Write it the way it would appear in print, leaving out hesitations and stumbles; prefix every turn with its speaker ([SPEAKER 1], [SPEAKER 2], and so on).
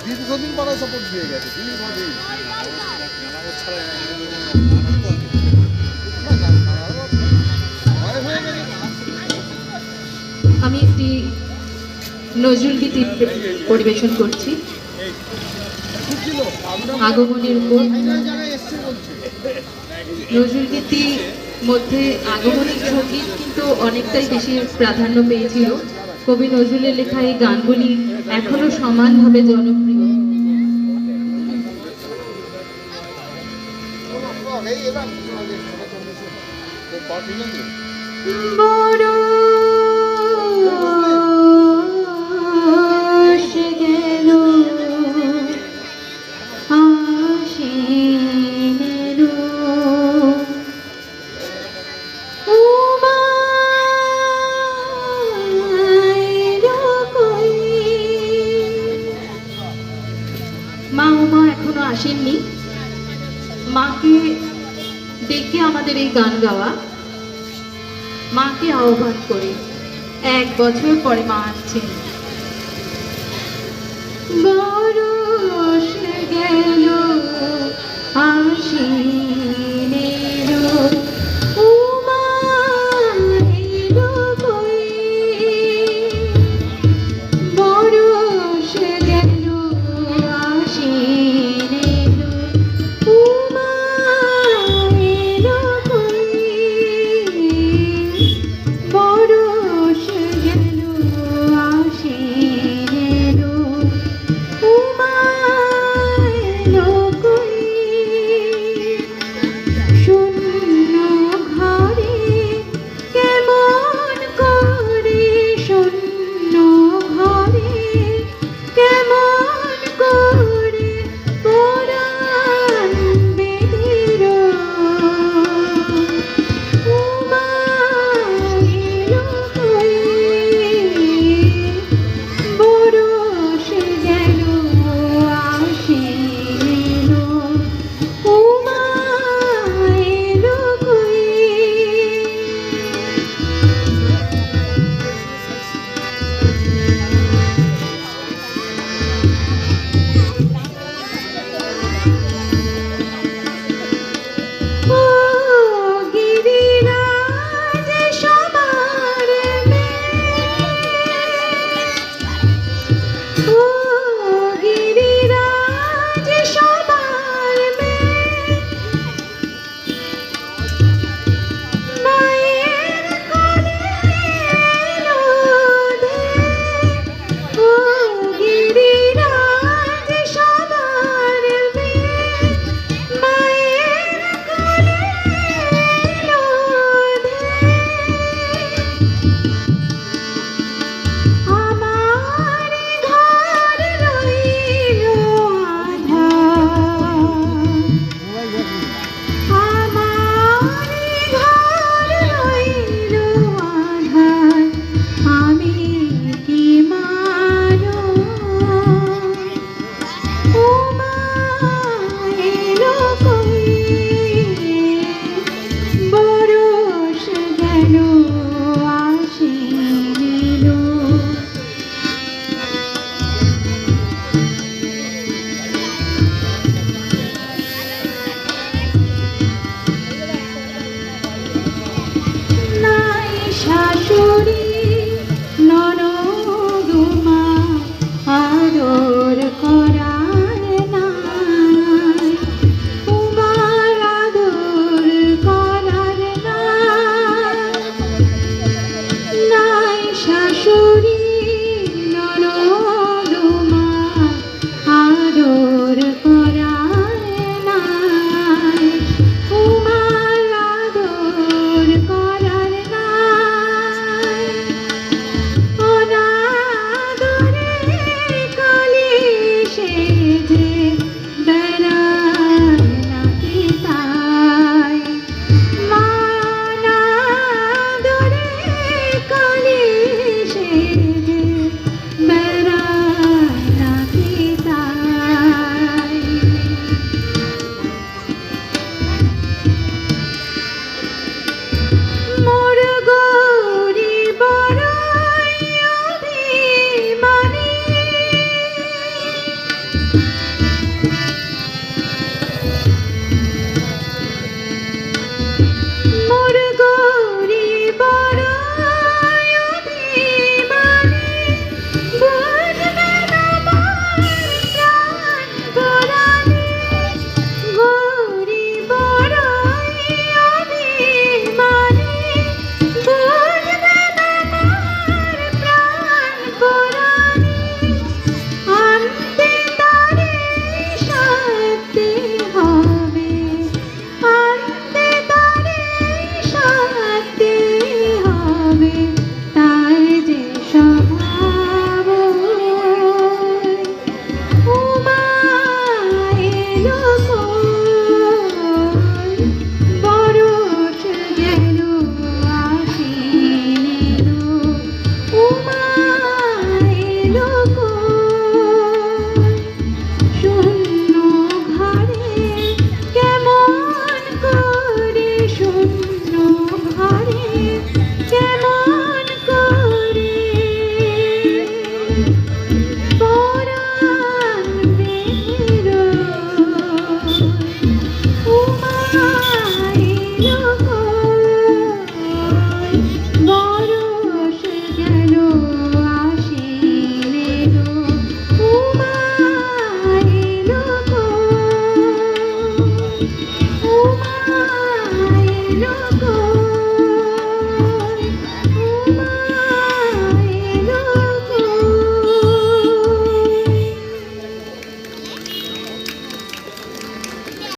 [SPEAKER 1] দীর্ঘদিন পরে সাপোর্ট দিয়ে গেছে, দীর্ঘদিন।
[SPEAKER 2] আমি একটি নজরুল গীতি পরিবেশন করছি আগমনের উপর। নজরুল গীতির মধ্যে আগমনের সঙ্গীত কিন্তু অনেকটাই বেশি প্রাধান্য পেয়েছিল। কবি নজরুলের লেখা এই গানগুলি এখনো সমানভাবে জনপ্রিয়। বড় মা এখনো আসেননি। মাকে ডেকে আমাদের এই গান গাওয়া, মাকে আহ্বান করে 1 বছর পরে মা আসছেন। বরস গেল আশ্বিনের উমা এলো কই, বরস গেল আশ্বিনের উমা এলো কই, বরস গেল আশ্বিনের উমা এলো কই। রকম